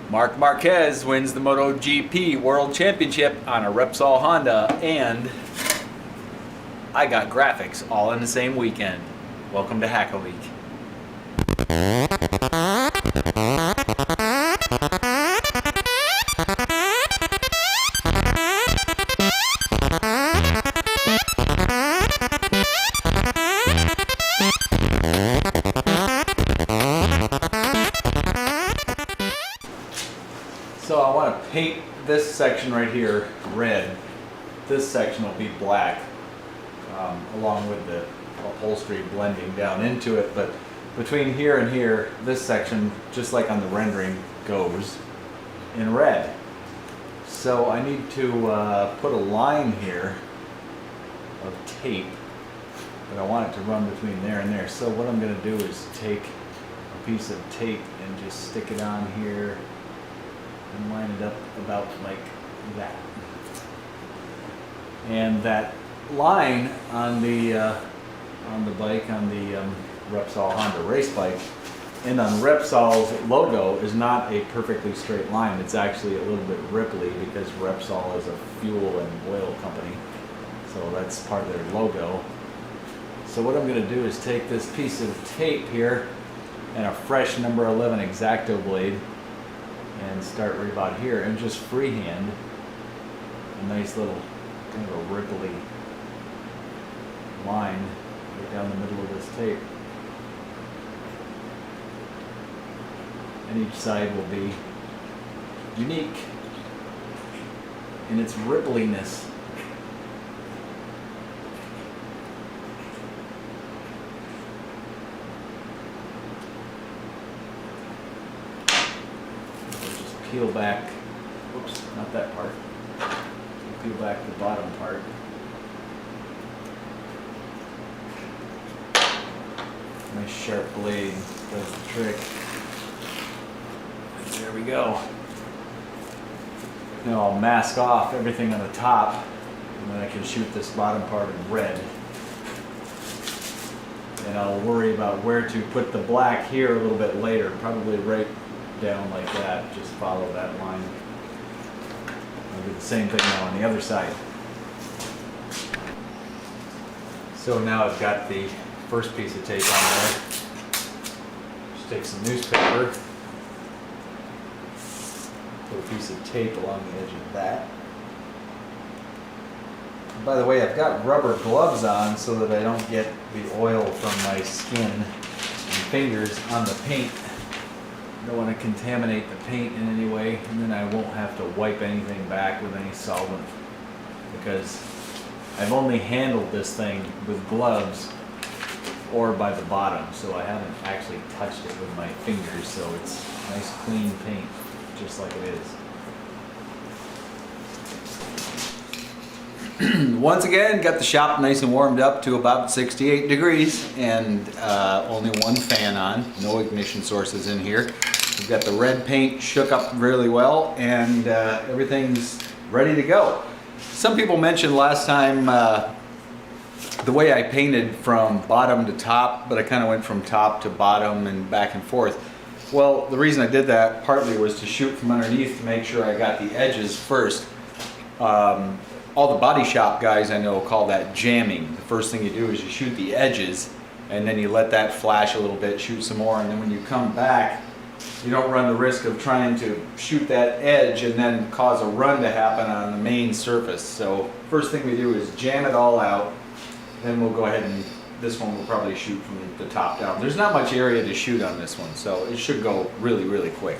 Marc Marquez wins the MotoGP World Championship on a Repsol Honda, and I got graphics all in the same weekend. Welcome to Hack a Week. So I want to paint this section right here red. This section will be black, along with the upholstery blending down into it. But between here and here, this section, just like on the rendering, goes in red. So I need to put a line here of tape, but I want it to run between there and there. So what I'm going to do is take a piece of tape and just stick it on here and line it up about like that. And that line on the bike, on the Repsol Honda race bike, and on Repsol's logo is not a perfectly straight line. It's actually a little bit ripply because Repsol is a fuel and oil company. So that's part of their logo. So what I'm going to do is take this piece of tape here and a fresh number 11 X-Acto blade and start right about here and just freehand a nice little kind of a ripply line right down the middle of this tape. And each side will be unique in its rippliness. Peel back, whoops, not that part. Peel back the bottom part. Nice sharp blade does the trick. And there we go. Now I'll mask off everything on the top, and then I can shoot this bottom part in red. And I'll worry about where to put the black here a little bit later, probably right down like that. Just follow that line. I'll do the same thing now on the other side. So now I've got the first piece of tape on there. Just take some newspaper, put a piece of tape along the edge of that. And by the way, I've got rubber gloves on so that I don't get the oil from my skin and fingers on the paint. I don't want to contaminate the paint in any way, and then I won't have to wipe anything back with any solvent, because I've only handled this thing with gloves or by the bottom, so I haven't actually touched it with my fingers, so it's nice clean paint, just like it is. Once again, got the shop nice and warmed up to about 68 degrees, and only one fan on, no ignition sources in here. We've got the red paint shook up really well, and everything's ready to go. Some people mentioned last time the way I painted from bottom to top, but I kind of went from top to bottom and back and forth. Well, the reason I did that partly was to shoot from underneath to make sure I got the edges first. All the body shop guys I know call that jamming. The first thing you do is you shoot the edges, and then you let that flash a little bit, shoot some more, and then when you come back, you don't run the risk of trying to shoot that edge and then cause a run to happen on the main surface. So first thing we do is jam it all out, then we'll go ahead and this one we'll probably shoot from the top down. There's not much area to shoot on this one, so it should go really, really quick.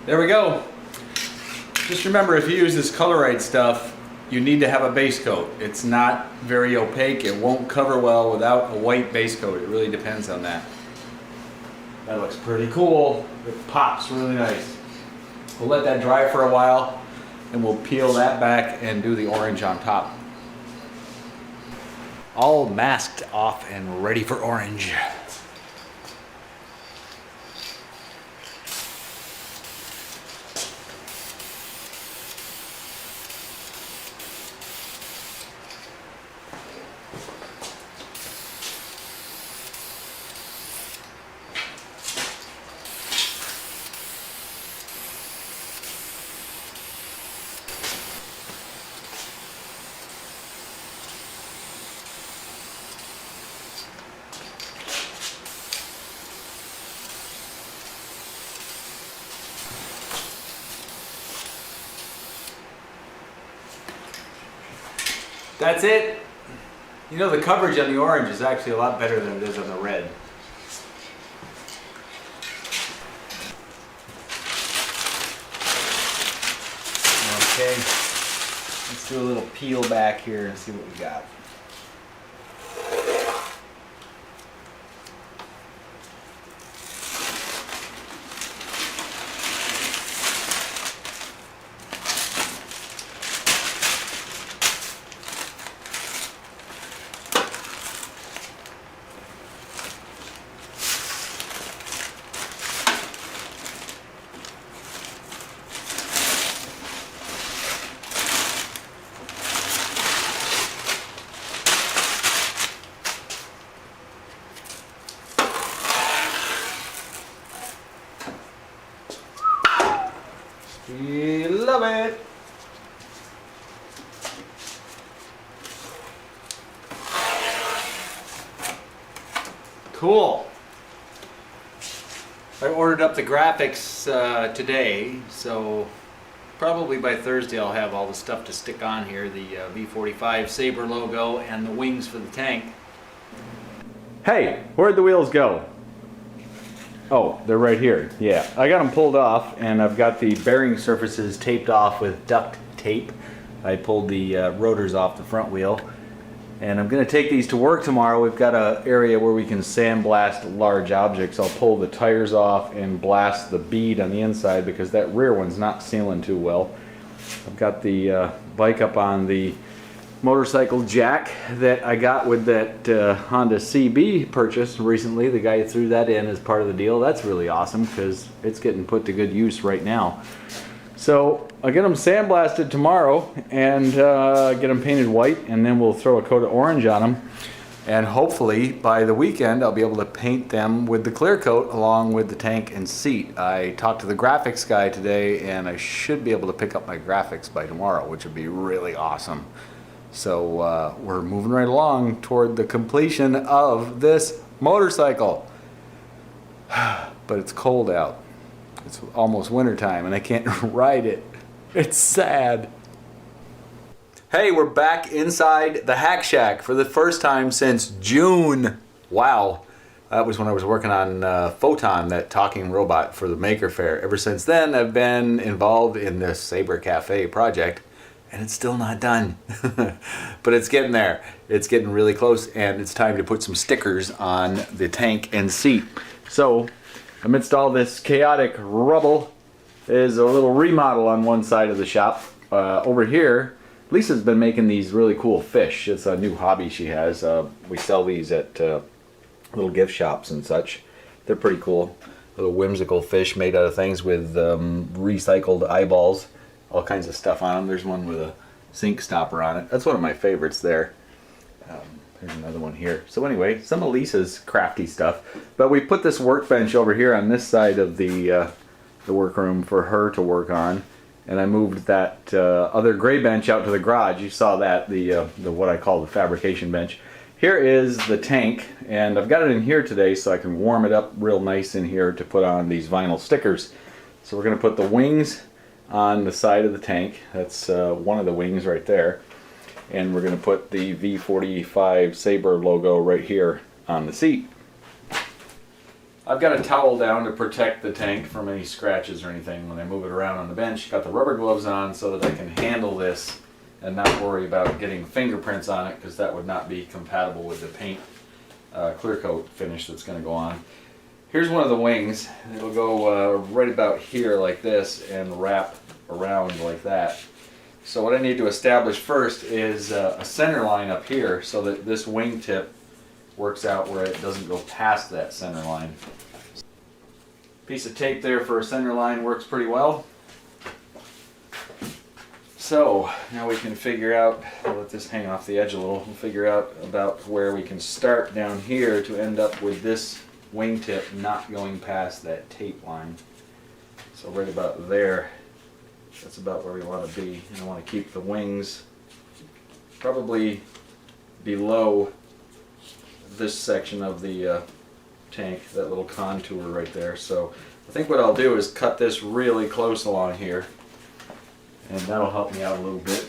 There we go. Just remember, if you use this Colorite stuff, you need to have a base coat. It's not very opaque. It won't cover well without a white base coat. It really depends on that. That looks pretty cool. It pops really nice. We'll let that dry for a while and we'll peel that back and do the orange on top. All masked off and ready for orange. That's it. You know, the coverage on the orange is actually a lot better than it is on the red. Okay, let's do a little peel back here and see what we got. We love it. Cool. I ordered up the graphics today, so probably by Thursday I'll have all the stuff to stick on here, the V45 Sabre logo and the wings for the tank. Hey, where'd the wheels go? Oh, they're right here. Yeah, I got them pulled off and I've got the bearing surfaces taped off with duct tape. I pulled the rotors off the front wheel and I'm going to take these to work tomorrow. We've got an area where we can sandblast large objects. I'll pull the tires off and blast the bead on the inside because that rear one's not sealing too well. I've got the bike up on the motorcycle jack that I got with that Honda CB purchase recently. The guy threw that in as part of the deal. That's really awesome because it's getting put to good use right now. So I'll get them sandblasted tomorrow and get them painted white, and then we'll throw a coat of orange on them. And hopefully by the weekend I'll be able to paint them with the clear coat along with the tank and seat. I talked to the graphics guy today and I should be able to pick up my graphics by tomorrow, which would be really awesome. So we're moving right along toward the completion of this motorcycle. But it's cold out. It's almost winter time and I can't ride it. It's sad. Hey, we're back inside the Hack Shack for the first time since June. Wow. That was when I was working on Photon, that talking robot for the Maker Faire. Ever since then, I've been involved in this Sabre Cafe project. And it's still not done. But it's getting there. It's getting really close and it's time to put some stickers on the tank and seat. So amidst all this chaotic rubble is a little remodel on one side of the shop. Over here, Lisa's been making these really cool fish. It's a new hobby she has. We sell these at little gift shops and such. They're pretty cool. Little whimsical fish made out of things with recycled eyeballs. All kinds of stuff on them. There's one with a sink stopper on it. That's one of my favorites there. There's another one here. So anyway, some of Lisa's crafty stuff. But we put this workbench over here on this side of the workroom for her to work on. And I moved that other gray bench out to the garage. You saw that, the what I call the fabrication bench. Here is the tank, and I've got it in here today so I can warm it up real nice in here to put on these vinyl stickers. So we're going to put the wings on the side of the tank. That's one of the wings right there. And we're going to put the V45 Sabre logo right here on the seat. I've got a towel down to protect the tank from any scratches or anything when I move it around on the bench. Got the rubber gloves on so that I can handle this and not worry about getting fingerprints on it, because that would not be compatible with the paint clear coat finish that's going to go on. Here's one of the wings. It'll go right about here like this and wrap around like that. So what I need to establish first is a center line up here so that this wingtip works out where it doesn't go past that center line. Piece of tape there for a center line works pretty well. So now we can figure out, I'll let this hang off the edge a little, we'll figure out about where we can start down here to end up with this wingtip not going past that tape line. So right about there, that's about where we want to be. And I want to keep the wings probably below this section of the tank, that little contour right there. So I think what I'll do is cut this really close along here, and that'll help me out a little bit.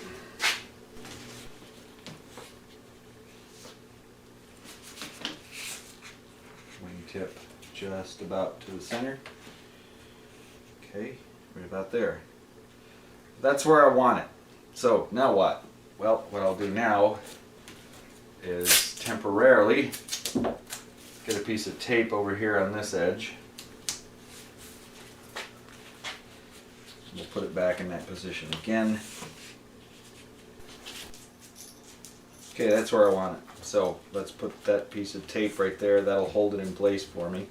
Wingtip just about to the center. Okay, right about there. That's where I want it. So now what? Well, what I'll do now is temporarily get a piece of tape over here on this edge. We'll put it back in that position again. Okay, that's where I want it. So let's put that piece of tape right there. That'll hold it in place for me.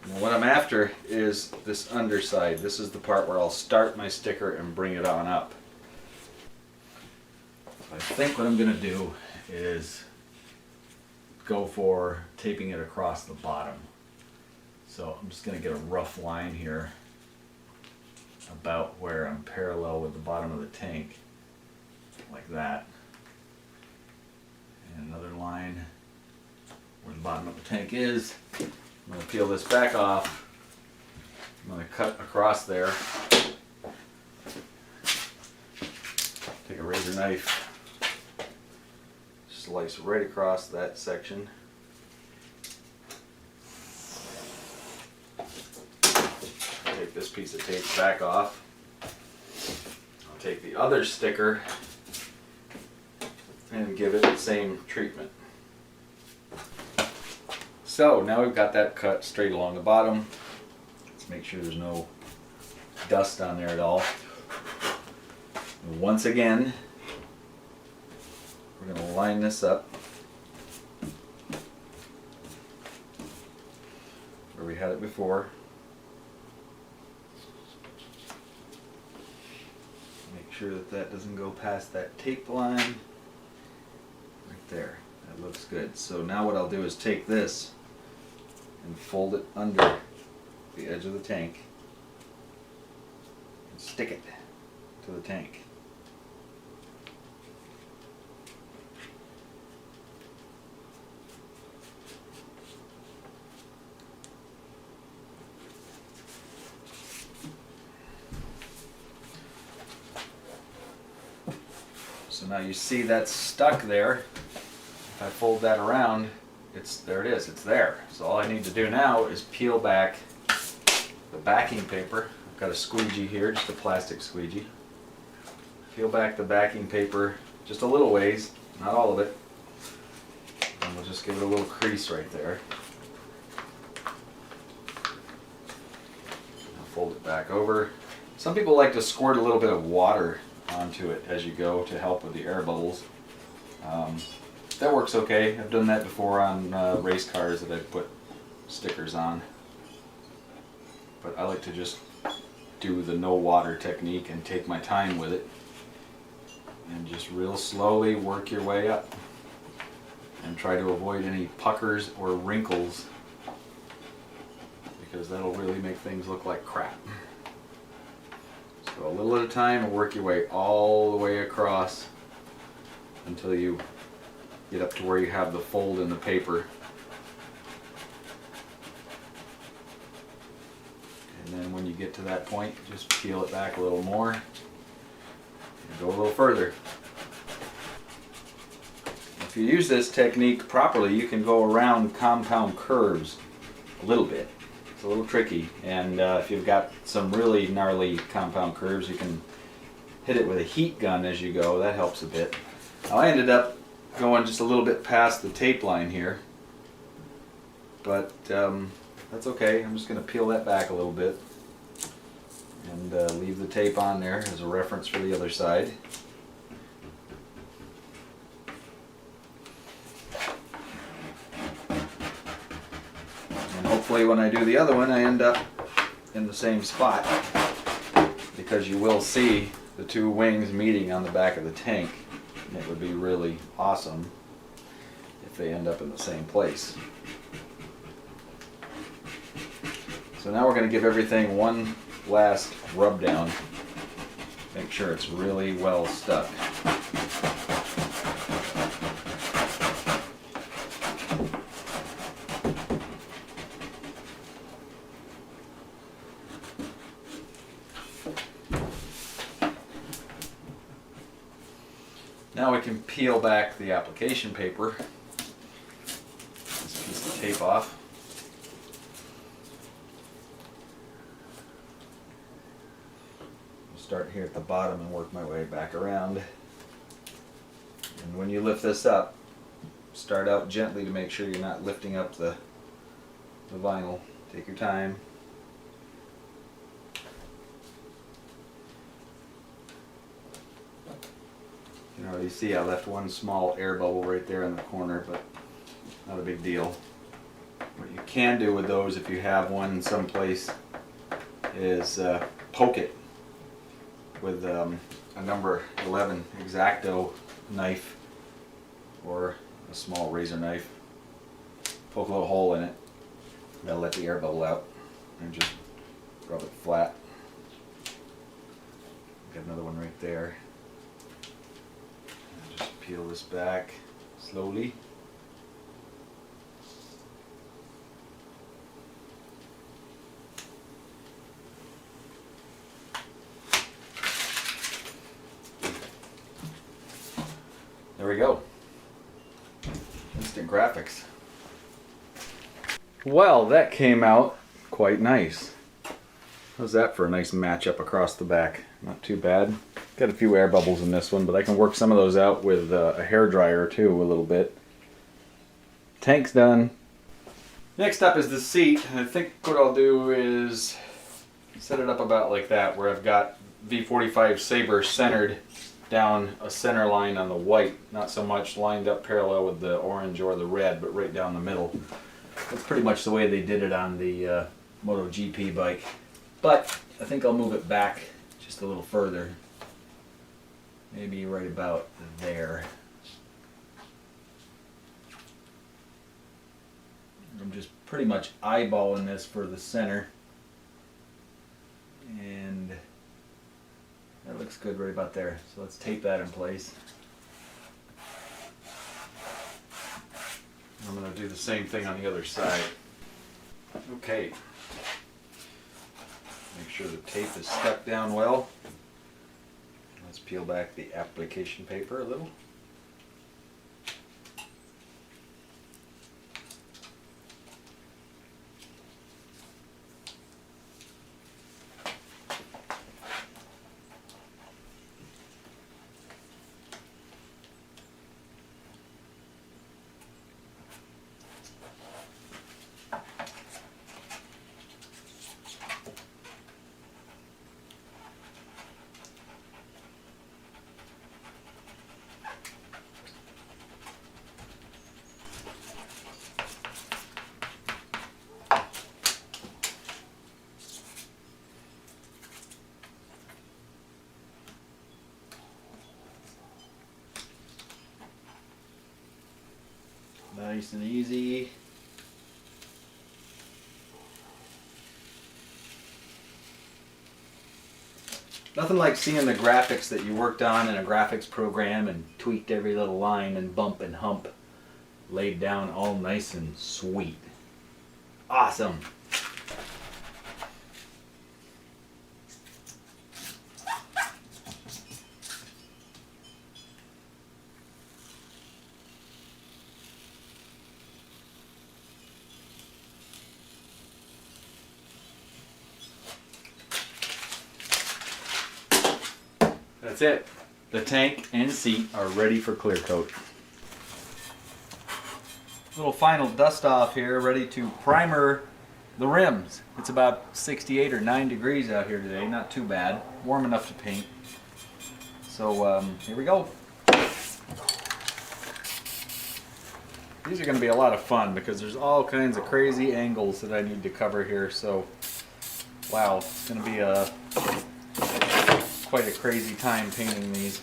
Now what I'm after is this underside. This is the part where I'll start my sticker and bring it on up. I think what I'm going to do is go for taping it across the bottom. So I'm just going to get a rough line here about where I'm parallel with the bottom of the tank, like that. And another line where the bottom of the tank is. I'm going to peel this back off. I'm going to cut across there. Take a razor knife, slice right across that section. Take this piece of tape back off. I'll take the other sticker and give it the same treatment. So now we've got that cut straight along the bottom. Let's make sure there's no dust on there at all. And once again, we're going to line this up where we had it before. Make sure that that doesn't go past that tape line right there. That looks good. So now what I'll do is take this and fold it under the edge of the tank and stick it to the tank. So now you see that's stuck there. If I fold that around, there it is, it's there. So all I need to do now is peel back the backing paper. I've got a squeegee here, just a plastic squeegee. Peel back the backing paper just a little ways, not all of it. And we'll just give it a little crease right there. I'll fold it back over. Some people like to squirt a little bit of water onto it as you go to help with the air bubbles. That works okay. I've done that before on race cars that I've put stickers on. But I like to just do the no water technique and take my time with it. And just real slowly work your way up. And try to avoid any puckers or wrinkles, because that'll really make things look like crap. So a little at a time and work your way all the way across until you get up to where you have the fold in the paper. And then when you get to that point, just peel it back a little more and go a little further. If you use this technique properly, you can go around compound curves a little bit. It's a little tricky, and if you've got some really gnarly compound curves, you can hit it with a heat gun as you go. That helps a bit. Now I ended up going just a little bit past the tape line here, but that's okay. I'm just going to peel that back a little bit and leave the tape on there as a reference for the other side. And hopefully when I do the other one I end up in the same spot, because you will see the two wings meeting on the back of the tank, and it would be really awesome if they end up in the same place. So now we're going to give everything one last rub down. Make sure it's really well stuck. Now we can peel back the application paper. This piece of tape off. I'll start here at the bottom and work my way back around. And when you lift this up, start out gently to make sure you're not lifting up the vinyl. Take your time. You know, you see I left one small air bubble right there in the corner, but not a big deal. What you can do with those, if you have one someplace, is poke it with a number 11 X-Acto knife or a small razor knife. Poke a little hole in it. That'll let the air bubble out, and just rub it flat. Got another one right there. Just peel this back slowly. There we go. Instant graphics. Well, that came out quite nice. How's that for a nice matchup across the back? Not too bad. Got a few air bubbles in this one, but I can work some of those out with a hair dryer too, a little bit. Tank's done. Next up is the seat. I think what I'll do is set it up about like that, where I've got V45 Sabre centered down a center line on the white, not so much lined up parallel with the orange or the red, but right down the middle. That's pretty much the way they did it on the MotoGP bike. But I think I'll move it back just a little further. Maybe right about there. I'm just pretty much eyeballing this for the center. And that looks good right about there. So let's tape that in place. I'm going to do the same thing on the other side. Okay. Make sure the tape is stuck down well. Let's peel back the application paper a little. Nice and easy. Nothing like seeing the graphics that you worked on in a graphics program and tweaked every little line and bump and hump laid down all nice and sweet. Awesome. That's it. The tank and seat are ready for clear coat. Little final dust off here, ready to primer the rims. It's about 68 or 9 degrees out here today, not too bad. Warm enough to paint. So here we go. These are going to be a lot of fun because there's all kinds of crazy angles that I need to cover here. So, wow, it's going to be quite a crazy time painting these.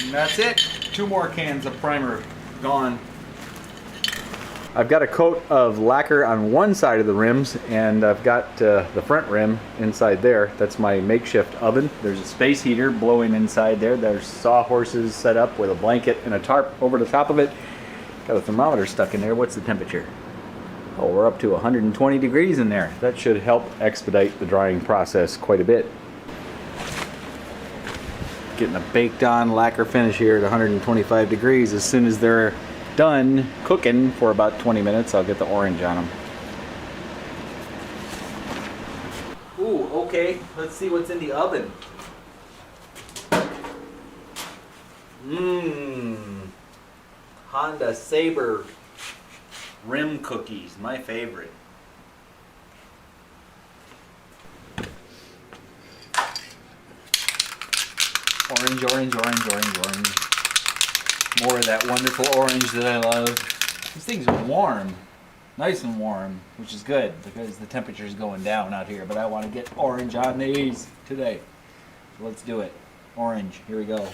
And that's it. 2 more cans of primer gone. I've got a coat of lacquer on one side of the rims, and I've got the front rim inside there. That's my makeshift oven. There's a space heater blowing inside there. There's sawhorses set up with a blanket and a tarp over the top of it. Got a thermometer stuck in there. What's the temperature? Oh, we're up to 120 degrees in there. That should help expedite the drying process quite a bit. Getting a baked on lacquer finish here at 125 degrees. As soon as they're done cooking for about 20 minutes, I'll get the orange on them. Ooh, okay. Let's see what's in the oven. Honda Sabre rim cookies, my favorite. Orange, orange, orange, orange, orange. More of that wonderful orange that I love. These things are warm. Nice and warm, which is good because the temperature is going down out here. But I want to get orange on these today. So let's do it. Orange. Here we go.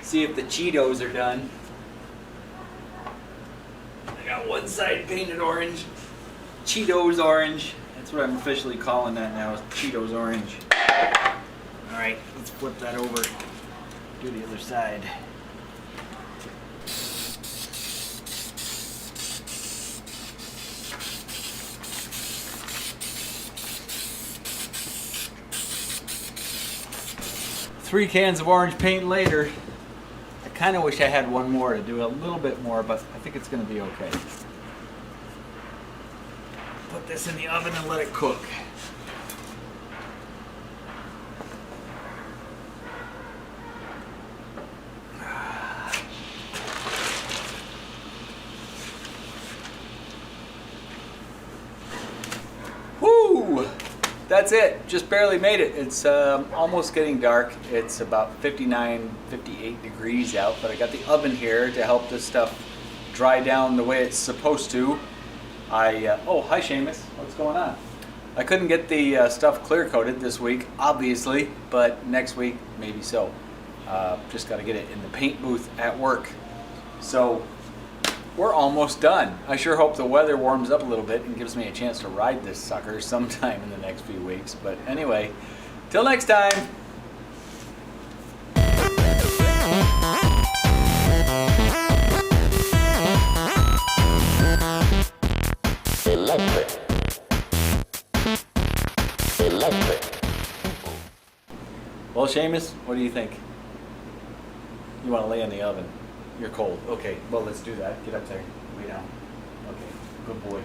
See if the Cheetos are done. I got one side painted orange. Cheetos orange. That's what I'm officially calling that now, is Cheetos orange. Alright, let's flip that over. Do the other side. Three cans of orange paint later. I kind of wish I had one more to do a little bit more, but I think it's going to be okay. Put this in the oven and let it cook. Woo! That's it. Just barely made it. It's almost getting dark. It's about 59, 58 degrees out, but I got the oven here to help this stuff dry down the way it's supposed to. Oh, hi Seamus. What's going on? I couldn't get the stuff clear coated this week, obviously, but next week, maybe so. Just got to get it in the paint booth at work. So we're almost done. I sure hope the weather warms up a little bit and gives me a chance to ride this sucker sometime in the next few weeks. But anyway, till next time. Electric. Well, Seamus, what do you think? You want to lay in the oven? You're cold. Okay, well, let's do that. Get up there. Lay down. Okay, good boy.